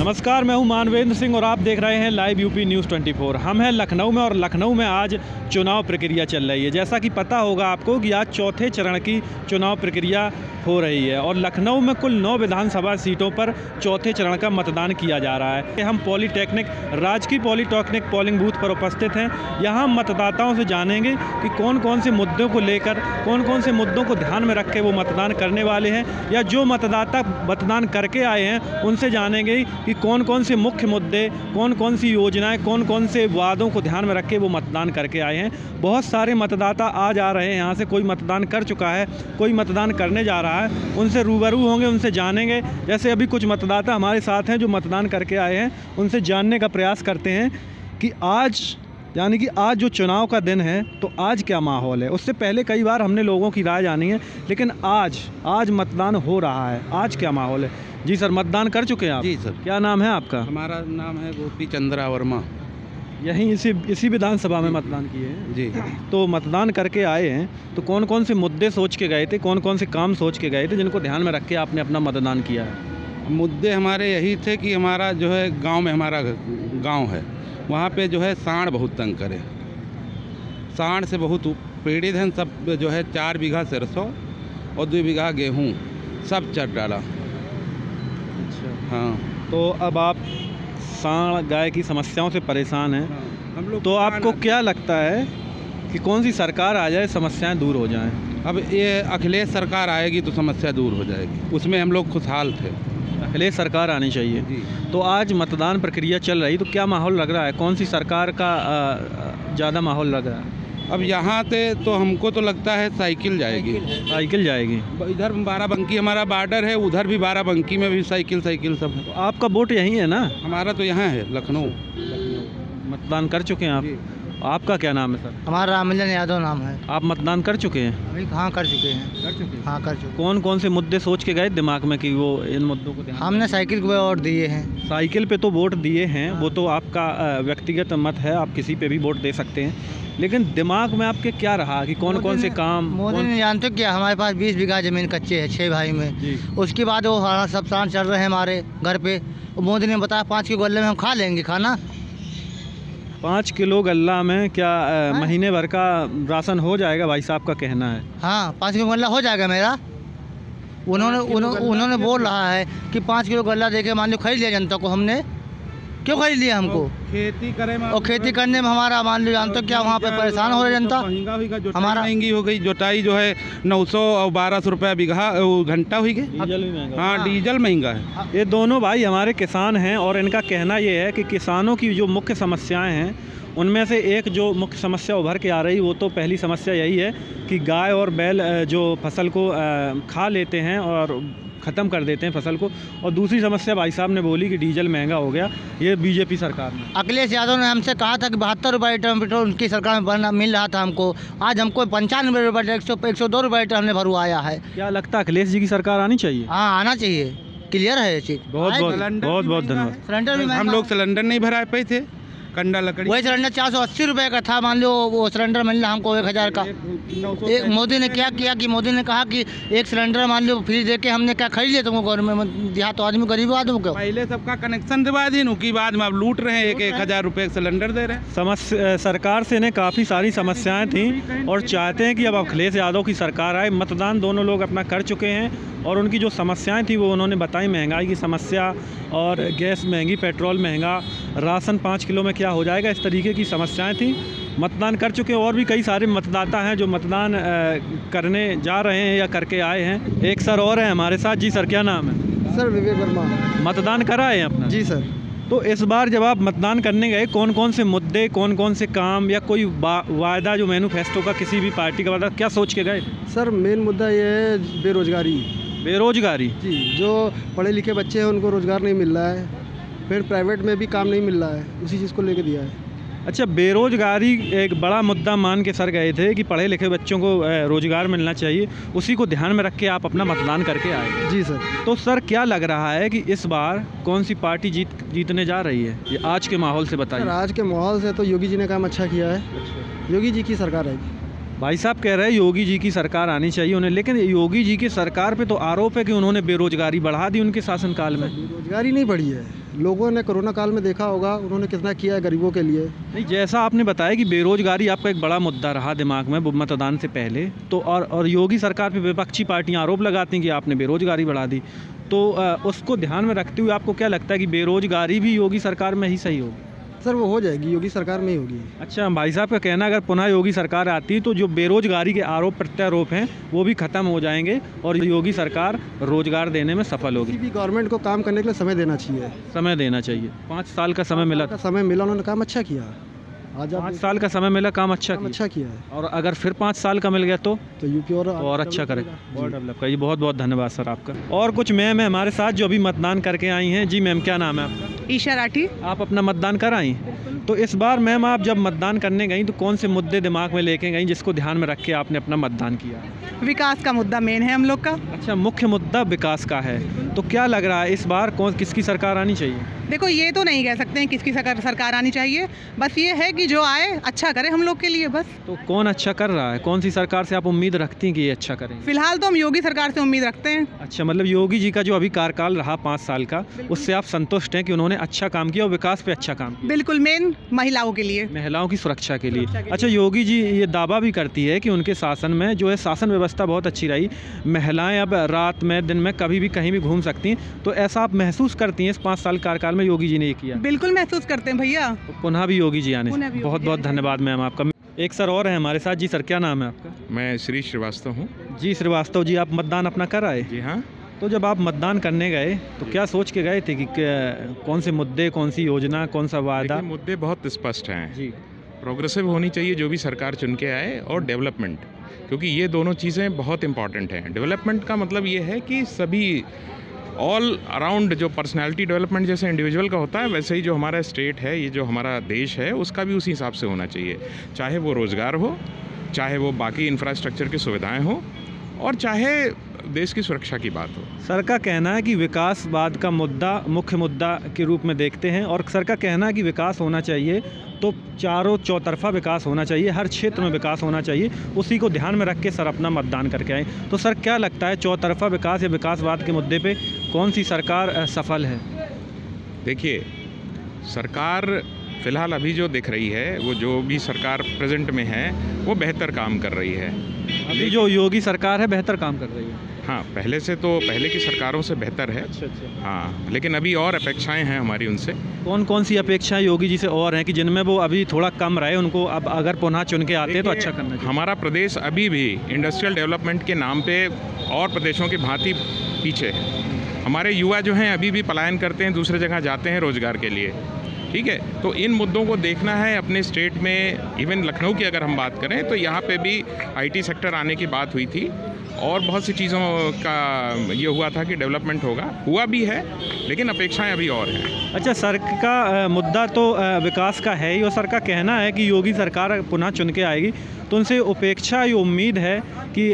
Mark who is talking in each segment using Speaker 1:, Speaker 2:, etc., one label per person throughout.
Speaker 1: नमस्कार, मैं हूं मानवेंद्र सिंह और आप देख रहे हैं लाइव यूपी न्यूज़ 24। हम हैं लखनऊ में और लखनऊ में आज चुनाव प्रक्रिया चल रही है। जैसा कि पता होगा आपको कि आज चौथे चरण की चुनाव प्रक्रिया हो रही है और लखनऊ में कुल 9 विधानसभा सीटों पर चौथे चरण का मतदान किया जा रहा है। हम पॉलीटेक्निक राजकीय पॉलीटेक्निक पोलिंग बूथ पर उपस्थित हैं। यहाँ मतदाताओं से जानेंगे कि कौन कौन से मुद्दों को लेकर, कौन कौन से मुद्दों को ध्यान में रख के वो मतदान करने वाले हैं, या जो मतदाता मतदान करके आए हैं उनसे जानेंगे कि कौन कौन से मुख्य मुद्दे, कौन कौन सी योजनाएं, कौन कौन से वादों को ध्यान में रख के वो मतदान करके आए हैं। बहुत सारे मतदाता आज आ रहे हैं यहाँ से, कोई मतदान कर चुका है, कोई मतदान करने जा रहा है। उनसे रूबरू होंगे, उनसे जानेंगे। जैसे अभी कुछ मतदाता हमारे साथ हैं जो मतदान करके आए हैं, उनसे जानने का प्रयास करते हैं कि आज यानी कि आज जो चुनाव का दिन है तो आज क्या माहौल है। उससे पहले कई बार हमने लोगों की राय जानी है, लेकिन आज मतदान हो रहा है, आज क्या माहौल है। जी सर, मतदान कर चुके हैं आप?
Speaker 2: जी सर।
Speaker 1: क्या नाम है आपका?
Speaker 2: हमारा नाम है गोपी चंद्रा वर्मा।
Speaker 1: यहीं इसी विधानसभा में मतदान किए हैं?
Speaker 2: जी।
Speaker 1: तो मतदान करके आए हैं तो कौन कौन से मुद्दे सोच के गए थे, कौन कौन से काम सोच के गए थे जिनको ध्यान में रख के आपने अपना मतदान किया है?
Speaker 2: मुद्दे हमारे यही थे कि हमारा जो है गांव में, हमारा गांव है वहाँ पे जो है सांड बहुत तंग करे, सांड से बहुत पीड़ित हैं सब। जो है 4 बीघा सरसों और 2 बीघा गेहूँ सब चट डाला।
Speaker 1: अच्छा।
Speaker 2: हाँ।
Speaker 1: तो अब आप सांड गाय की समस्याओं से परेशान हैं।
Speaker 2: हाँ। हम लोग
Speaker 1: तो आपको क्या लगता है कि कौन सी सरकार आ जाए समस्याएं दूर हो जाएं?
Speaker 2: अब ये अखिलेश सरकार आएगी तो समस्या दूर हो जाएगी, उसमें हम लोग खुशहाल थे।
Speaker 1: अखिलेश सरकार आनी चाहिए।
Speaker 2: जी।
Speaker 1: तो आज मतदान प्रक्रिया चल रही, तो क्या माहौल लग रहा है, कौन सी सरकार का ज़्यादा माहौल लग रहा है?
Speaker 2: अब यहाँ से तो हमको तो लगता है साइकिल जाएगी।
Speaker 1: साइकिल जाएगी।
Speaker 2: इधर बाराबंकी हमारा बॉर्डर है, उधर भी बाराबंकी में भी साइकिल सब है।
Speaker 1: आपका वोट यहीं है ना?
Speaker 2: हमारा तो यहाँ है लखनऊ।
Speaker 1: मतदान कर चुके हैं आप? आपका क्या नाम है सर?
Speaker 3: हमारा रामलिंग यादव नाम है।
Speaker 1: आप मतदान कर चुके हैं?
Speaker 3: हाँ, कर चुके हैं। हाँ, कर चुके।
Speaker 1: कौन कौन से मुद्दे सोच के गए दिमाग में कि वो इन मुद्दों को ध्यान?
Speaker 3: हमने साइकिल को वोट दिए हैं।
Speaker 1: साइकिल पे तो वोट दिए हैं, वो तो आपका व्यक्तिगत मत है, आप किसी पे भी वोट दे सकते हैं, लेकिन दिमाग में आपके क्या रहा कि कौन कौन से काम?
Speaker 3: मोदी ने जानते क्या, हमारे पास 20 बीघा ज़मीन कच्चे है 6 भाई में। उसके बाद वो सब सांड चल रहे हैं हमारे घर पे। मोदी ने बताया 5 के गले में हम खा लेंगे खाना।
Speaker 1: 5 किलो गल्ला में क्या महीने भर का राशन हो जाएगा, भाई साहब का कहना है?
Speaker 3: हाँ, 5 किलो गल्ला हो जाएगा मेरा। उन्होंने बोल रहा है कि 5 किलो गल्ला देके मान लो खरीद लिया जनता को। हमने क्यों खरीद लिया? हमको खेती करें और खेती करने में हमारा मान लो जानते क्या वहाँ पे परेशान हो रही जनता।
Speaker 2: हमारा महंगी हो गई, जोताई जो है 900 और 1200 रुपया बीघा घंटा हुई गई।
Speaker 1: डीजल भी महंगा।
Speaker 2: हाँ, डीजल महंगा है।
Speaker 1: ये दोनों भाई हमारे किसान हैं और इनका कहना ये है कि किसानों की जो मुख्य समस्याएं हैं उनमें से एक जो मुख्य समस्या उभर के आ रही, वो तो पहली समस्या यही है कि गाय और बैल जो फसल को खा लेते हैं और ख़त्म कर देते हैं फसल को। और दूसरी समस्या भाई साहब ने बोली कि डीजल महंगा हो गया, ये बीजेपी सरकार ने।
Speaker 3: अखिलेश यादव ने हमसे कहा था कि 72 रुपये लीटर पेट्रोल उनकी सरकार में बनना मिल रहा था हमको। आज हमको 95 रुपये 102 रुपये लीटर हमने भरवाया है।
Speaker 1: क्या लगता है अखिलेश जी की सरकार आनी चाहिए?
Speaker 3: हाँ, आना चाहिए। क्लियर है ये चीज़।
Speaker 1: बहुत बहुत धन्यवाद।
Speaker 3: सिलेंडर भी
Speaker 2: हम लोग सिलेंडर नहीं भरा पाए थे, कंडा लकड़ी।
Speaker 3: वही सिलेंडर 480 रुपये का था, मान लो वो सिलेंडर मिल रहा हमको 1000 का। एक मोदी ने क्या किया कि मोदी ने कहा कि एक सिलेंडर मान लो फ्री दे के हमने क्या खरीद लिया तुमको गवर्नमेंट। यहाँ तो आदमी गरीब आदमी को
Speaker 2: पहले सबका कनेक्शन दिवा दी, उसके बाद में अब लूट रहे हैं, 1000 रुपये सिलेंडर दे रहे हैं।
Speaker 1: सरकार से इन्हें काफ़ी सारी समस्याएं थी और चाहते हैं कि अब अखिलेश यादव की सरकार आए। मतदान दोनों लोग अपना कर चुके हैं और उनकी जो समस्याएं थी वो उन्होंने बताई। महंगाई की समस्या और गैस महंगी, पेट्रोल महंगा, राशन 5 किलो में क्या हो जाएगा, इस तरीके की समस्याएं थी। मतदान कर चुके और भी कई सारे मतदाता हैं जो मतदान करने जा रहे हैं या करके आए हैं। एक सर और हैं हमारे साथ। जी सर, क्या नाम है?
Speaker 4: सर विवेक वर्मा।
Speaker 1: मतदान करा है अपना?
Speaker 4: जी सर।
Speaker 1: तो इस बार जब आप मतदान करने गए, कौन कौन से मुद्दे, कौन कौन से काम या कोई वायदा जो मैनिफेस्टो का किसी भी पार्टी का वादा, क्या सोच के गए?
Speaker 4: सर मेन मुद्दा ये है बेरोजगारी।
Speaker 1: बेरोजगारी?
Speaker 4: जी, जो पढ़े लिखे बच्चे हैं उनको रोज़गार नहीं मिल रहा है, फिर प्राइवेट में भी काम नहीं मिल रहा है, उसी चीज़ को लेकर दिया है।
Speaker 1: अच्छा, बेरोजगारी एक बड़ा मुद्दा मान के सर गए थे कि पढ़े लिखे बच्चों को रोजगार मिलना चाहिए, उसी को ध्यान में रख के आप अपना मतदान करके आए?
Speaker 4: जी सर।
Speaker 1: तो सर क्या लग रहा है कि इस बार कौन सी पार्टी जीतने जा रही है, ये आज के माहौल से बताइए।
Speaker 4: आज के माहौल से तो योगी जी ने काम अच्छा किया है। योगी जी की सरकार आएगी।
Speaker 1: भाई साहब कह रहे हैं योगी जी की सरकार आनी चाहिए उन्हें, लेकिन योगी जी की सरकार पे तो आरोप है कि उन्होंने बेरोजगारी बढ़ा दी उनके शासनकाल में।
Speaker 4: बेरोजगारी नहीं बढ़ी है, लोगों ने कोरोना काल में देखा होगा उन्होंने कितना किया है गरीबों के लिए।
Speaker 1: नहीं, जैसा आपने बताया कि बेरोजगारी आपका एक बड़ा मुद्दा रहा दिमाग में मतदान से पहले, तो और योगी सरकार पे विपक्षी पार्टियां आरोप लगाती हैं कि आपने बेरोजगारी बढ़ा दी, तो उसको ध्यान में रखते हुए आपको क्या लगता है कि बेरोजगारी भी योगी सरकार में ही सही होगी?
Speaker 4: सर वो हो जाएगी, योगी सरकार में ही होगी।
Speaker 1: अच्छा, भाई साहब का कहना अगर पुनः योगी सरकार आती तो जो बेरोजगारी के आरोप प्रत्यारोप हैं वो भी खत्म हो जाएंगे और योगी सरकार रोजगार देने में सफल होगी।
Speaker 4: किसी भी गवर्नमेंट को काम करने के लिए समय देना चाहिए।
Speaker 1: समय देना चाहिए। 5 साल का समय मिला,
Speaker 4: उन्होंने काम अच्छा किया। आज
Speaker 1: 5 साल का समय मिला, काम अच्छा
Speaker 4: किया है।
Speaker 1: और अगर फिर 5 साल का मिल गया तो
Speaker 4: यूपी और
Speaker 1: अच्छा करेगा, और डेवलप करिए। बहुत बहुत धन्यवाद सर आपका। और कुछ मैम है हमारे साथ जो अभी मतदान करके आई हैं। जी मैम, क्या नाम है आपका?
Speaker 5: ईशा राठी।
Speaker 1: आप अपना मतदान कर आई? तो इस बार मैम आप जब मतदान करने गई तो कौन से मुद्दे दिमाग में लेके गई जिसको ध्यान में रख के आपने अपना मतदान किया?
Speaker 5: विकास का मुद्दा मेन है हम लोग का।
Speaker 1: अच्छा, मुख्य मुद्दा विकास का है। तो क्या लग रहा है इस बार किसकी सरकार आनी चाहिए?
Speaker 5: देखो, ये तो नहीं कह सकते हैं किसकी सरकार आनी चाहिए, बस ये है कि जो आए अच्छा करे हम लोग के लिए बस।
Speaker 1: तो कौन अच्छा कर रहा है? कौन सी सरकार से आप उम्मीद रखती हैं कि ये अच्छा करें?
Speaker 5: फिलहाल तो हम योगी सरकार से उम्मीद रखते हैं।
Speaker 1: अच्छा, मतलब योगी जी का जो अभी कार्यकाल रहा 5 साल का, उससे आप संतुष्ट हैं कि उन्होंने अच्छा काम किया और विकास पे अच्छा काम किया?
Speaker 5: बिल्कुल, मेन महिलाओं के लिए,
Speaker 1: महिलाओं की सुरक्षा के लिए। अच्छा, योगी जी ये दावा भी करती है कि उनके शासन में जो है शासन व्यवस्था बहुत अच्छी रही, महिलाएं अब रात में दिन में कभी भी कहीं भी घूम सकती हैं। तो ऐसा आप महसूस करती हैं इस 5 साल कार्यकाल में योगी जी ने ये किया?
Speaker 5: बिल्कुल महसूस करते हैं भैया।
Speaker 1: तो पुनः भी योगी जी आने। बहुत बहुत धन्यवाद मैम आपका। एक सर और है हमारे साथ। जी सर, क्या नाम है आपका?
Speaker 6: मैं श्री श्रीवास्तव हूँ।
Speaker 1: जी श्रीवास्तव जी, आप मतदान अपना कर आए?
Speaker 6: जी हाँ।
Speaker 1: तो जब आप मतदान करने गए तो क्या सोच के गए थे कि कौन से मुद्दे, कौन सी योजना, कौन सा वादा?
Speaker 6: मुद्दे बहुत स्पष्ट हैं
Speaker 1: जी।
Speaker 6: प्रोग्रेसिव होनी चाहिए जो भी सरकार चुन के आए, और डेवलपमेंट, क्योंकि ये दोनों चीज़ें बहुत इंपॉर्टेंट हैं। डेवलपमेंट का मतलब ये है कि सभी ऑल अराउंड जो पर्सनालिटी डेवलपमेंट जैसे इंडिविजुअल का होता है, वैसे ही जो हमारा स्टेट है, ये जो हमारा देश है, उसका भी उसी हिसाब से होना चाहिए। चाहे वो रोज़गार हो, चाहे वो बाकी इंफ्रास्ट्रक्चर की सुविधाएं हो, और चाहे देश की सुरक्षा की बात हो।
Speaker 1: सर का कहना है कि विकासवाद का मुद्दा मुख्य मुद्दा के रूप में देखते हैं, और सर का कहना है कि विकास होना चाहिए तो चारों चौतरफा विकास होना चाहिए, हर क्षेत्र में विकास होना चाहिए। उसी को ध्यान में रख के सर अपना मतदान करके आए। तो सर क्या लगता है, चौतरफा विकास या विकासवाद के मुद्दे पे कौन सी सरकार सफल है?
Speaker 6: देखिए, सरकार फ़िलहाल अभी जो दिख रही है, वो जो भी सरकार प्रेजेंट में है वो बेहतर काम कर रही है।
Speaker 1: अभी जो योगी सरकार है बेहतर काम कर रही है?
Speaker 6: हाँ, पहले से तो पहले की सरकारों से बेहतर है।
Speaker 1: अच्छा।
Speaker 6: हाँ, लेकिन अभी और अपेक्षाएं हैं हमारी उनसे।
Speaker 1: कौन कौन सी अपेक्षाएं योगी जी से और हैं कि जिनमें वो अभी थोड़ा कम रहे, उनको अब अगर पुनः चुन के आते हैं तो अच्छा करना चाहिए?
Speaker 6: हमारा प्रदेश अभी भी इंडस्ट्रियल डेवलपमेंट के नाम पे और प्रदेशों की भांति पीछे है। हमारे युवा जो हैं अभी भी पलायन करते हैं, दूसरे जगह जाते हैं रोज़गार के लिए। ठीक है, तो इन मुद्दों को देखना है अपने स्टेट में। इवन लखनऊ की अगर हम बात करें तो यहाँ पे भी आईटी सेक्टर आने की बात हुई थी, और बहुत सी चीज़ों का ये हुआ था कि डेवलपमेंट हुआ भी है, लेकिन अपेक्षाएं अभी और हैं। अच्छा, सर का मुद्दा तो विकास का है ही, और सर का कहना है कि योगी सरकार पुनः चुन के आएगी तो उनसे अपेक्षा ये उम्मीद है कि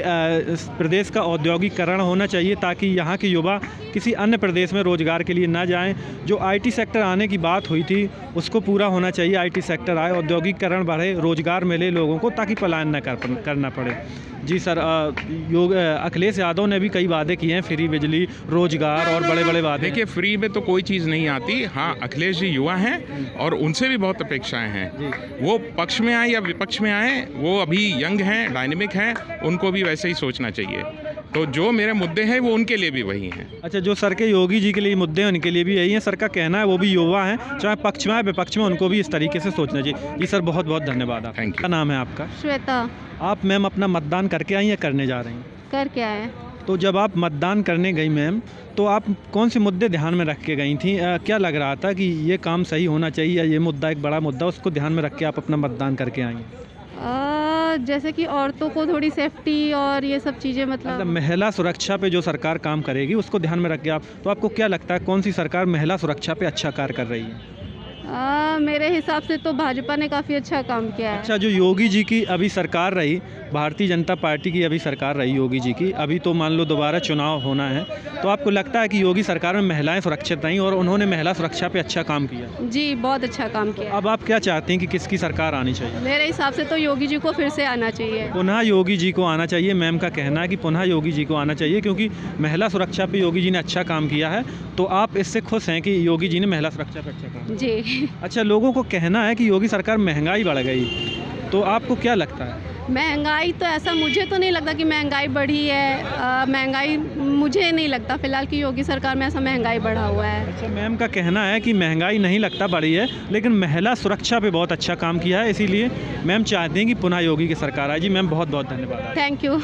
Speaker 6: प्रदेश का औद्योगिकरण होना चाहिए ताकि यहाँ के युवा किसी अन्य प्रदेश में रोज़गार के लिए ना जाएं। जो आईटी सेक्टर आने की बात हुई थी उसको पूरा होना चाहिए, आईटी सेक्टर आए, औद्योगिकरण बढ़े, रोज़गार मिले लोगों को ताकि पलायन न करना पड़े। जी सर, अखिलेश यादव ने भी कई वादे किए हैं, फ्री बिजली, रोजगार और बड़े बड़े वादे। देखिए, फ्री में तो कोई चीज़ नहीं आती। हाँ, अखिलेश जी युवा हैं और उनसे भी बहुत अपेक्षाएं हैं। वो पक्ष में आए या विपक्ष में आए, वो अभी यंग हैं, डायनेमिक हैं, उनको भी वैसे ही सोचना चाहिए। तो जो मेरे मुद्दे हैं वो उनके लिए भी वही हैं। अच्छा, जो सर के योगी जी के लिए मुद्दे हैं उनके लिए भी यही हैं। सर का कहना है वो भी युवा हैं, चाहे पक्ष में आए विपक्ष में, उनको भी इस तरीके से सोचना चाहिए। जी सर, बहुत बहुत धन्यवाद। आप थैंक यू। क्या नाम है आपका?
Speaker 7: श्वेता।
Speaker 1: आप मैम अपना मतदान करके आई या करने जा रही हैं?
Speaker 7: करके आए।
Speaker 1: तो जब आप मतदान करने गई मैम, तो आप कौन से मुद्दे ध्यान में रख के गई थी? क्या लग रहा था कि ये काम सही होना चाहिए या ये मुद्दा एक बड़ा मुद्दा, उसको ध्यान में रख के आप अपना मतदान करके आई?
Speaker 7: जैसे कि औरतों को थोड़ी सेफ्टी और ये सब चीज़ें, मतलब
Speaker 1: महिला सुरक्षा पे जो सरकार काम करेगी उसको ध्यान में रख के आप, तो आपको क्या लगता है कौन सी सरकार महिला सुरक्षा पे अच्छा कार्य कर रही है?
Speaker 7: मेरे हिसाब से तो भाजपा ने काफ़ी अच्छा काम किया है।
Speaker 1: अच्छा, जो योगी जी की अभी सरकार रही, भारतीय जनता पार्टी की अभी सरकार रही योगी जी की, अभी तो मान लो दोबारा चुनाव होना है, तो आपको लगता है कि योगी सरकार में महिलाएं सुरक्षित नहीं और उन्होंने महिला सुरक्षा पे अच्छा काम किया?
Speaker 7: जी, बहुत अच्छा काम किया।
Speaker 1: अब आप क्या चाहते हैं कि किसकी सरकार आनी चाहिए?
Speaker 7: मेरे हिसाब से तो योगी जी को फिर से आना चाहिए।
Speaker 1: पुनः योगी जी को आना चाहिए। मैम का कहना है कि पुनः योगी जी को आना चाहिए क्योंकि महिला सुरक्षा पे योगी जी ने अच्छा काम किया है। तो आप इससे खुश हैं कि योगी जी ने महिला सुरक्षा पे अच्छा काम?
Speaker 7: जी।
Speaker 1: अच्छा, लोगों को कहना है कि योगी सरकार महंगाई बढ़ गई, तो आपको क्या लगता है?
Speaker 7: महंगाई तो ऐसा मुझे तो नहीं लगता कि महंगाई बढ़ी है। महंगाई मुझे नहीं लगता फिलहाल कि योगी सरकार में ऐसा महंगाई बढ़ा हुआ है।
Speaker 1: अच्छा, मैम का कहना है कि महंगाई नहीं लगता बढ़ी है, लेकिन महिला सुरक्षा पे बहुत अच्छा काम किया है, इसीलिए मैम चाहते हैं कि पुनः योगी की सरकार आए। जी मैम, बहुत बहुत धन्यवाद।
Speaker 7: Thank you.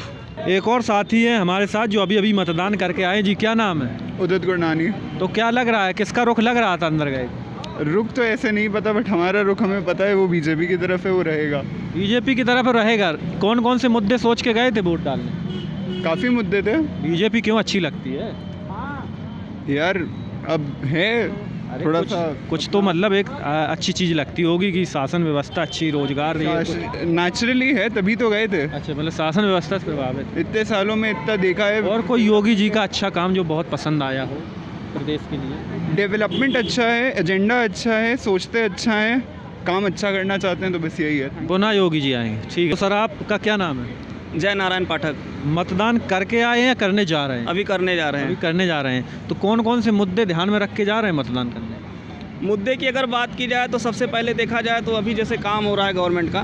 Speaker 1: एक और साथी है हमारे साथ जो अभी अभी मतदान करके आए। जी, क्या नाम है?
Speaker 8: उदित गुरनानी।
Speaker 1: तो क्या लग रहा है, किसका रुख लग रहा था अंदर गए?
Speaker 8: रुख तो ऐसे नहीं पता, बट हमारा रुख हमें पता है, वो बीजेपी की तरफ है, वो रहेगा।
Speaker 1: बीजेपी की तरफ रहेगा। कौन कौन से मुद्दे सोच के गए थे वोट डालने?
Speaker 8: काफ़ी मुद्दे थे।
Speaker 1: बीजेपी क्यों अच्छी लगती है
Speaker 8: यार? अब है थोड़ा सा
Speaker 1: कुछ तो मतलब एक अच्छी चीज़ लगती होगी कि शासन व्यवस्था अच्छी, रोजगार
Speaker 8: नेचुरली है, तभी तो गए थे।
Speaker 1: अच्छा, मतलब शासन व्यवस्था से प्रभावित।
Speaker 8: इतने सालों में इतना देखा है।
Speaker 1: और कोई योगी जी का अच्छा काम जो बहुत पसंद आया हो प्रदेश के लिए?
Speaker 8: डेवलपमेंट अच्छा है, एजेंडा अच्छा है, सोचते अच्छा है, काम अच्छा करना चाहते हैं, तो बस यही है।
Speaker 1: पुनः योगी जी आएंगे। ठीक है। तो सर, आपका क्या नाम है?
Speaker 9: जय नारायण पाठक।
Speaker 1: मतदान करके आए हैं या करने जा रहे हैं?
Speaker 9: अभी करने जा रहे हैं।
Speaker 1: अभी करने जा रहे हैं। तो कौन कौन से मुद्दे ध्यान में रख के जा रहे हैं मतदान करने?
Speaker 9: मुद्दे की अगर बात की जाए तो सबसे पहले देखा जाए तो अभी जैसे काम हो रहा है गवर्नमेंट का,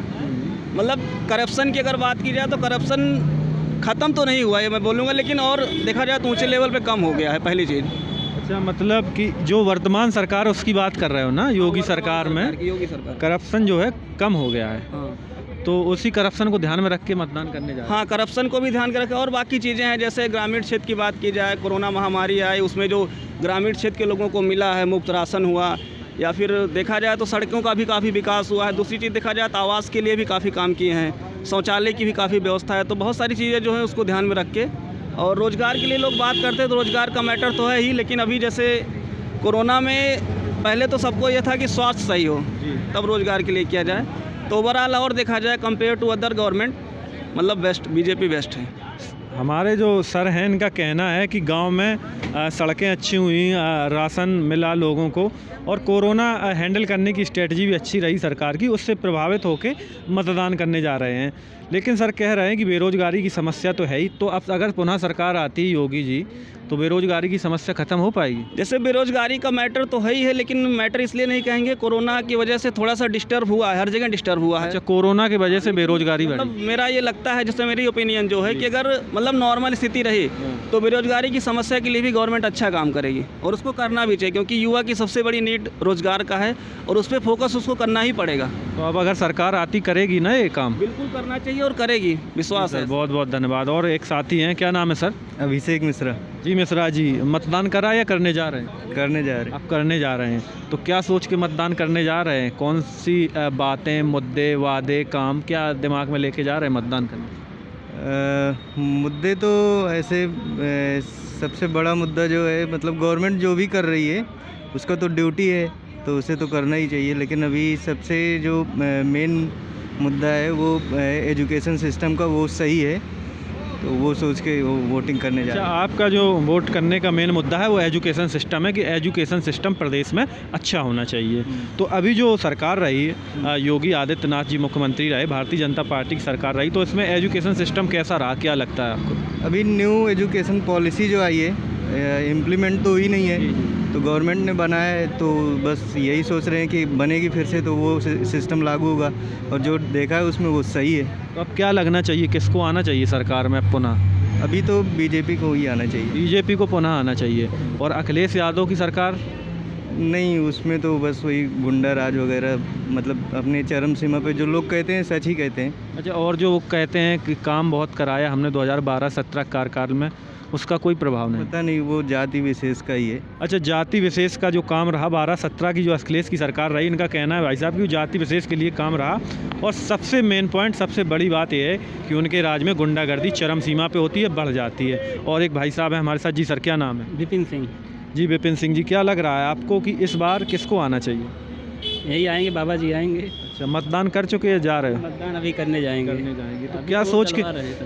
Speaker 9: मतलब करप्शन की अगर बात की जाए तो करप्शन ख़त्म तो नहीं हुआ है मैं बोलूँगा, लेकिन और देखा जाए तो ऊँचे लेवल पे कम हो गया है, पहली चीज़।
Speaker 1: अच्छा, मतलब कि जो वर्तमान सरकार है उसकी बात कर रहे हो ना? योगी सरकार में
Speaker 9: योगी सरकार
Speaker 1: करप्शन जो है कम हो गया है।
Speaker 9: हाँ।
Speaker 1: तो उसी करप्शन को ध्यान में रख के मतदान करने जा रहे हैं?
Speaker 9: हाँ, करप्शन को भी ध्यान में रखें और बाकी चीज़ें हैं, जैसे ग्रामीण क्षेत्र की बात की जाए, कोरोना महामारी आई, उसमें जो ग्रामीण क्षेत्र के लोगों को मिला है, मुफ्त राशन हुआ, या फिर देखा जाए तो सड़कों का भी काफ़ी विकास हुआ है। दूसरी चीज़ देखा जाए तो आवास के लिए भी काफ़ी काम किए हैं, शौचालय की भी काफ़ी व्यवस्था है। तो बहुत सारी चीज़ें जो है उसको ध्यान में रख के, और रोज़गार के लिए लोग बात करते हैं तो रोज़गार का मैटर तो है ही, लेकिन अभी जैसे कोरोना में पहले तो सबको ये था कि स्वास्थ्य सही हो तब रोज़गार के लिए किया जाए। तो ओवरऑल और देखा जाए कंपेयर टू अदर गवर्नमेंट, मतलब बेस्ट, बीजेपी बेस्ट है।
Speaker 1: हमारे जो सर हैं इनका कहना है कि गांव में सड़कें अच्छी हुई, राशन मिला लोगों को, और कोरोना हैंडल करने की स्ट्रेटजी भी अच्छी रही सरकार की, उससे प्रभावित होकर मतदान करने जा रहे हैं। लेकिन सर कह रहे हैं कि बेरोज़गारी की समस्या तो है ही, तो अब अगर पुनः सरकार आती है योगी जी तो बेरोज़गारी की समस्या ख़त्म हो पाएगी?
Speaker 9: जैसे बेरोज़गारी का मैटर तो है ही है, लेकिन मैटर इसलिए नहीं कहेंगे, कोरोना की वजह से थोड़ा सा डिस्टर्ब हुआ है, हर जगह डिस्टर्ब हुआ है।
Speaker 1: अच्छा, कोरोना की वजह से बेरोज़गारी बढ़ी?
Speaker 9: मतलब मेरा ये लगता है, जैसे मेरी ओपिनियन जो है कि अगर मतलब नॉर्मल स्थिति रही तो बेरोज़गारी की समस्या के लिए भी गवर्नमेंट अच्छा काम करेगी, और उसको करना भी चाहिए, क्योंकि युवा की सबसे बड़ी नीड रोज़गार का है और उस पर फोकस उसको करना ही पड़ेगा।
Speaker 1: तो अब अगर सरकार आती करेगी ना ये काम?
Speaker 9: बिल्कुल करना चाहिए और करेगी, विश्वास है।
Speaker 1: बहुत बहुत धन्यवाद। और एक साथी हैं, क्या नाम है सर?
Speaker 10: अभिषेक मिश्रा।
Speaker 1: जी मिश्रा जी, मतदान करा या करने जा रहे हैं?
Speaker 10: करने जा रहे हैं।
Speaker 1: आप करने जा रहे हैं, तो क्या सोच के मतदान करने जा रहे हैं? कौन सी बातें, मुद्दे, वादे, काम क्या दिमाग में लेके जा रहे हैं मतदान करने?
Speaker 10: मुद्दे तो ऐसे सबसे बड़ा मुद्दा जो है, मतलब गवर्नमेंट जो भी कर रही है उसका तो ड्यूटी है, तो उसे तो करना ही चाहिए। लेकिन अभी सबसे जो मेन मुद्दा है वो एजुकेशन सिस्टम का, वो सही है, तो वो सोच के वो वोटिंग करने जा रहे हैं।
Speaker 1: आपका जो वोट करने का मेन मुद्दा है वो एजुकेशन सिस्टम है कि एजुकेशन सिस्टम प्रदेश में अच्छा होना चाहिए। तो अभी जो सरकार रही, योगी आदित्यनाथ जी मुख्यमंत्री रहे, भारतीय जनता पार्टी की सरकार रही, तो इसमें एजुकेशन सिस्टम कैसा रहा, क्या लगता है आपको?
Speaker 10: अभी न्यू एजुकेशन पॉलिसी जो आई है इम्प्लीमेंट तो हुई नहीं है, तो गवर्नमेंट ने बनाया है, तो बस यही सोच रहे हैं कि बनेगी फिर से तो वो सिस्टम लागू होगा, और जो देखा है उसमें वो सही है।
Speaker 1: तो अब क्या लगना चाहिए, किसको आना चाहिए सरकार में पुनः?
Speaker 10: अभी तो बीजेपी को ही आना चाहिए।
Speaker 1: बीजेपी को पुनः आना चाहिए। और अखिलेश यादव की सरकार?
Speaker 10: नहीं, उसमें तो बस वही गुंडा राज वगैरह, मतलब अपने चरम सीमा पे जो लोग कहते हैं सच ही कहते हैं।
Speaker 1: अच्छा, और जो वो कहते हैं कि काम बहुत कराया हमने 2012-17 कार्यकाल में, उसका कोई प्रभाव नहीं?
Speaker 10: पता नहीं, वो जाति विशेष का ही है।
Speaker 1: अच्छा, जाति विशेष का जो काम रहा 12-17 की जो अखिलेश की सरकार रही, इनका कहना है भाई साहब कि जाति विशेष के लिए काम रहा, और सबसे मेन पॉइंट, सबसे बड़ी बात यह है कि उनके राज में गुंडागर्दी चरम सीमा पे होती है, बढ़ जाती है। और एक भाई साहब है हमारे साथ। जी सर, क्या नाम है?
Speaker 11: विपिन सिंह।
Speaker 1: जी विपिन सिंह जी, क्या लग रहा है आपको कि इस बार किसको आना चाहिए?
Speaker 11: यही आएंगे, बाबा जी आएंगे।
Speaker 1: अच्छा, मतदान कर चुके हैं, जा रहे हो?
Speaker 11: मतदान अभी करने जाएंगे।
Speaker 1: तो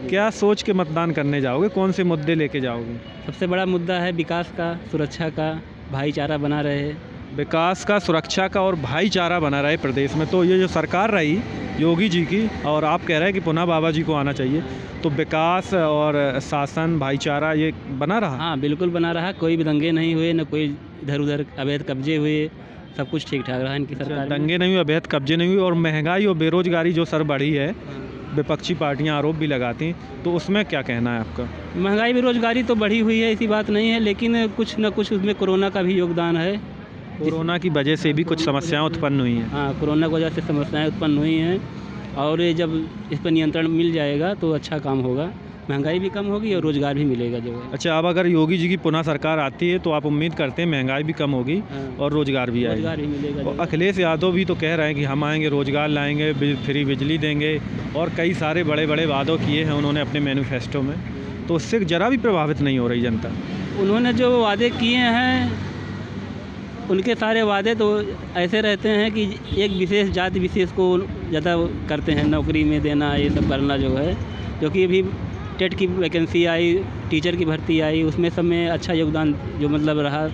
Speaker 1: क्या सोच के मतदान करने जाओगे? कौन से मुद्दे लेके जाओगे?
Speaker 11: सबसे बड़ा मुद्दा है विकास का, सुरक्षा का, भाईचारा बना रहे।
Speaker 1: विकास का, सुरक्षा का और भाईचारा बना रहे प्रदेश में। तो ये जो सरकार रही योगी जी की, और आप कह रहे हैं कि पुनः बाबा जी को आना चाहिए, तो विकास और शासन, भाईचारा ये बना रहा?
Speaker 11: हाँ बिल्कुल बना रहा। कोई भी दंगे नहीं हुए, न कोई इधर उधर अवैध कब्जे हुए, सब कुछ ठीक ठाक रहा इनकी सरकार।
Speaker 1: दंगे नहीं हुए, अवैध कब्जे नहीं हुए। और महंगाई और बेरोजगारी जो सर बढ़ी है, विपक्षी पार्टियां आरोप भी लगाती, तो उसमें क्या कहना है आपका?
Speaker 11: महंगाई बेरोजगारी तो बढ़ी हुई है, ऐसी बात नहीं है, लेकिन कुछ न कुछ उसमें कोरोना का भी योगदान है।
Speaker 1: कोरोना की वजह से भी कुछ समस्याएं उत्पन्न हुई हैं।
Speaker 11: हाँ, कोरोना की वजह से समस्याएं उत्पन्न हुई हैं, और ये जब इस पर नियंत्रण मिल जाएगा तो अच्छा काम होगा, महंगाई भी कम होगी और रोज़गार भी मिलेगा जो है।
Speaker 1: अच्छा, अब अगर योगी जी की पुनः सरकार आती है तो आप उम्मीद करते हैं महंगाई भी कम होगी और रोज़गार भी आएगा?
Speaker 11: रोज़गार भी मिलेगा।
Speaker 1: और अखिलेश यादव भी तो कह रहे हैं कि हम आएंगे, रोज़गार लाएंगे, फ्री बिजली देंगे, और कई सारे बड़े बड़े वादों किए हैं उन्होंने अपने मैनिफेस्टो में। तो उससे ज़रा भी प्रभावित नहीं हो रही जनता?
Speaker 11: उन्होंने जो वादे किए हैं, उनके सारे वादे तो ऐसे रहते हैं कि एक विशेष जाति विशेष को ज़्यादा करते हैं, नौकरी में देना, ये सब करना जो है। जो कि अभी टेट की वैकेंसी आई, टीचर की भर्ती आई, उसमें सब में अच्छा योगदान जो मतलब रहा,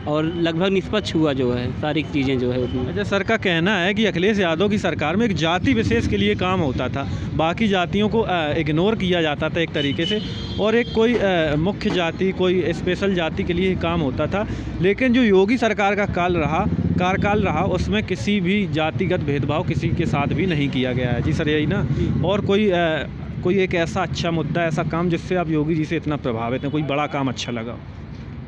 Speaker 11: और लगभग निष्पक्ष हुआ जो है सारी चीज़ें जो है उसमें।
Speaker 1: अच्छा, सर का कहना है कि अखिलेश यादव की सरकार में एक जाति विशेष के लिए काम होता था, बाकी जातियों को इग्नोर किया जाता था एक तरीके से, और एक कोई मुख्य जाति, कोई स्पेशल जाति के लिए काम होता था। लेकिन जो योगी सरकार का कार्यकाल रहा, उसमें किसी भी जातिगत भेदभाव किसी के साथ भी नहीं किया गया है। जी सर, यही ना? और कोई एक ऐसा अच्छा मुद्दा, ऐसा काम जिससे आप योगी जी से इतना प्रभावित हैं, कोई बड़ा काम अच्छा लगा?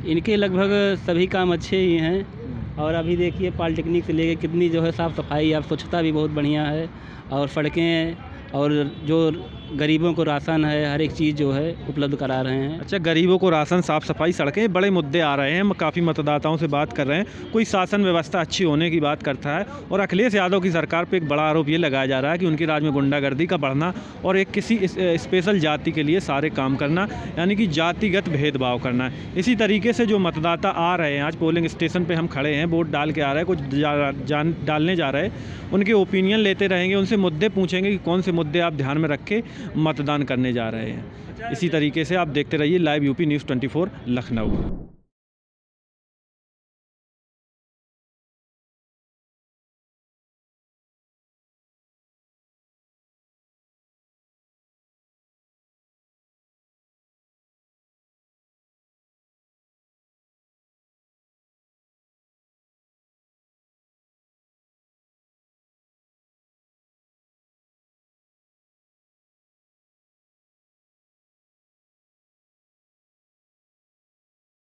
Speaker 11: इनके लगभग सभी काम अच्छे ही हैं, और अभी देखिए पॉलिटेक्निक से लेके कितनी जो है साफ़ सफाई, अब स्वच्छता भी बहुत बढ़िया है, और सड़कें, और जो गरीबों को राशन है, हर एक चीज़ जो है उपलब्ध करा रहे हैं।
Speaker 1: अच्छा, गरीबों को राशन, साफ़ सफाई, सड़कें, बड़े मुद्दे आ रहे हैं। काफ़ी मतदाताओं से बात कर रहे हैं, कोई शासन व्यवस्था अच्छी होने की बात करता है। और अखिलेश यादव की सरकार पे एक बड़ा आरोप ये लगाया जा रहा है कि उनके राज में गुंडागर्दी का बढ़ना और एक किसी स्पेशल जाति के लिए सारे काम करना, यानी कि जातिगत भेदभाव करना। इसी तरीके से जो मतदाता आ रहे हैं, आज पोलिंग स्टेशन पर हम खड़े हैं, वोट डाल के आ रहे हैं, कुछ डालने जा रहे हैं, उनके ओपिनियन लेते रहेंगे, उनसे मुद्दे पूछेंगे कि कौन से मुद्दे आप ध्यान में रख के मतदान करने जा रहे हैं। इसी तरीके से आप देखते रहिए लाइव यूपी न्यूज़ 24 लखनऊ।